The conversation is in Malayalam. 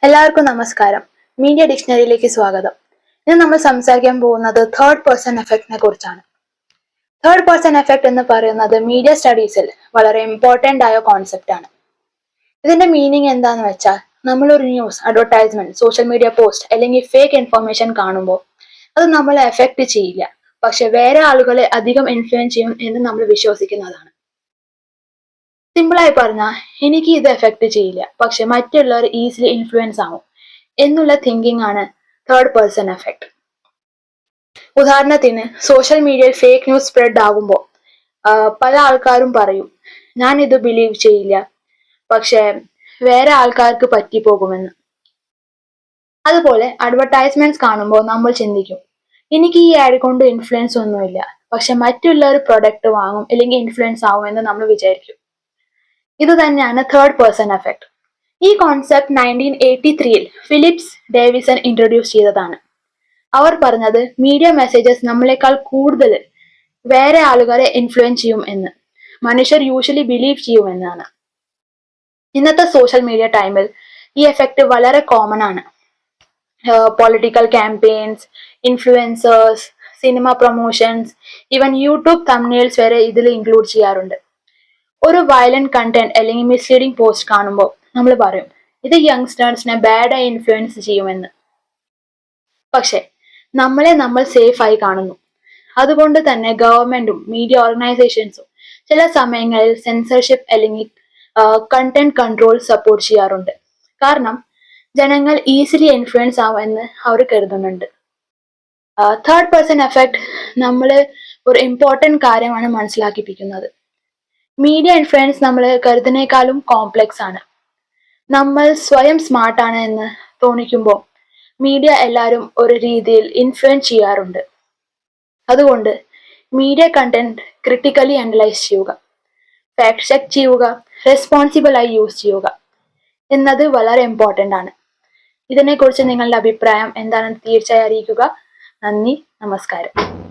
എല്ലാവർക്കും നമസ്കാരം. മീഡിയ ഡിക്ഷണറിയിലേക്ക് സ്വാഗതം. ഇന്ന് നമ്മൾ സംസാരിക്കാൻ പോകുന്നത് തേർഡ് പേഴ്സൺ എഫക്റ്റിനെ കുറിച്ചാണ്. തേർഡ് പേഴ്സൺ എഫക്റ്റ് എന്ന് പറയുന്നത് മീഡിയ സ്റ്റഡീസിൽ വളരെ ഇമ്പോർട്ടൻ്റ് ആയ കോൺസെപ്റ്റ് ആണ്. ഇതിന്റെ മീനിങ് എന്താന്ന് വെച്ചാൽ, നമ്മളൊരു news, advertisement, social media post അല്ലെങ്കിൽ ഫേക്ക് ഇൻഫർമേഷൻ കാണുമ്പോൾ അത് നമ്മളെ എഫക്റ്റ് ചെയ്യില്ല, പക്ഷെ വേറെ ആളുകളെ അധികം ഇൻഫ്ലുവൻസ് ചെയ്യും എന്ന് നമ്മൾ വിശ്വസിക്കുന്നതാണ്. സിമ്പിളായി പറഞ്ഞാൽ, എനിക്ക് ഇത് എഫക്റ്റ് ചെയ്യില്ല, പക്ഷെ മറ്റുള്ളവർ ഈസിലി ഇൻഫ്ലുവൻസ് ആവും എന്നുള്ള തിങ്കിങ് ആണ് തേർഡ് പേഴ്സൺ എഫക്റ്റ്. ഉദാഹരണത്തിന്, സോഷ്യൽ മീഡിയയിൽ ഫേക്ക് ന്യൂസ് സ്പ്രെഡ് ആകുമ്പോൾ പല ആൾക്കാരും പറയും, ഞാൻ ഇത് ബിലീവ് ചെയ്യില്ല, പക്ഷെ വേറെ ആൾക്കാർക്ക് പറ്റിപ്പോകുമെന്ന്. അതുപോലെ അഡ്വർടൈസ്മെന്റ്സ് കാണുമ്പോൾ നമ്മൾ ചിന്തിക്കും, എനിക്ക് ഈ ആഡ് കൊണ്ട് ഇൻഫ്ലുവൻസ് ഒന്നുമില്ല, പക്ഷെ മറ്റുള്ളവർ പ്രൊഡക്റ്റ് വാങ്ങും അല്ലെങ്കിൽ ഇൻഫ്ലുവൻസ് ആവും എന്ന് നമ്മൾ വിചാരിക്കും. ഇത് തന്നെയാണ് തേർഡ് പേഴ്സൺ എഫക്റ്റ്. ഈ കോൺസെപ്റ്റ് 1983 ഫിലിപ്സ് ഡേവിസൺ ഇൻട്രൊഡ്യൂസ് ചെയ്തതാണ്. അവർ പറഞ്ഞത്, മീഡിയ മെസ്സേജസ് നമ്മളെക്കാൾ കൂടുതൽ വേറെ ആളുകളെ ഇൻഫ്ലുവൻസ് ചെയ്യും എന്ന് മനുഷ്യർ യൂഷ്വലി ബിലീവ് ചെയ്യുമെന്നാണ്. ഇന്നത്തെ സോഷ്യൽ മീഡിയ ടൈമിൽ ഈ എഫക്റ്റ് വളരെ കോമൺ ആണ്. Political campaigns, influencers, cinema promotions, even YouTube thumbnails വരെ ഇതിൽ ഇൻക്ലൂഡ് ചെയ്യാറുണ്ട്. ഒരു വയലന്റ് കണ്ടന്റ് അല്ലെങ്കിൽ മിസ്ലീഡിംഗ് പോസ്റ്റ് കാണുമ്പോൾ നമ്മൾ പറയും, ഇത് യങ്സ്റ്റേഴ്സിനെ ബാഡായി ഇൻഫ്ലുവൻസ് ചെയ്യുമെന്ന്. പക്ഷെ നമ്മൾ സേഫ് ആയി കാണുന്നു. അതുകൊണ്ട് തന്നെ ഗവൺമെന്റും മീഡിയ ഓർഗനൈസേഷൻസും ചില സമയങ്ങളിൽ സെൻസർഷിപ്പ് അല്ലെങ്കിൽ കണ്ടന്റ് കൺട്രോൾ സപ്പോർട്ട് ചെയ്യാറുണ്ട്. കാരണം ജനങ്ങൾ ഈസിലി ഇൻഫ്ലുവൻസ് ആവുമെന്ന് അവർ കരുതുന്നുണ്ട്. തേർഡ് പേഴ്സൺ എഫക്റ്റ് നമ്മൾ ഒരു ഇമ്പോർട്ടൻറ്റ് കാര്യമാണ് മനസ്സിലാക്കിപ്പിക്കുന്നത്. മീഡിയ ഇൻഫ്ലുവൻസ് നമ്മൾ കരുതുന്നേക്കാളും കോംപ്ലെക്സ് ആണ്. നമ്മൾ സ്വയം സ്മാർട്ടാണ് എന്ന് തോന്നിക്കുമ്പോൾ മീഡിയ എല്ലാവരും ഒരു രീതിയിൽ ഇൻഫ്ലുവൻസ് ചെയ്യാറുണ്ട്. അതുകൊണ്ട് മീഡിയ കണ്ടന്റ് ക്രിട്ടിക്കലി അനലൈസ് ചെയ്യുക, ഫാക്ട് ചെക്ക് ചെയ്യുക, റെസ്പോൺസിബിൾ ആയി യൂസ് ചെയ്യുക എന്നത് വളരെ ഇമ്പോർട്ടൻ്റ് ആണ്. ഇതിനെക്കുറിച്ച് നിങ്ങളുടെ അഭിപ്രായം എന്താണെന്ന് തീർച്ചയായും അറിയിക്കുക. നന്ദി, നമസ്കാരം.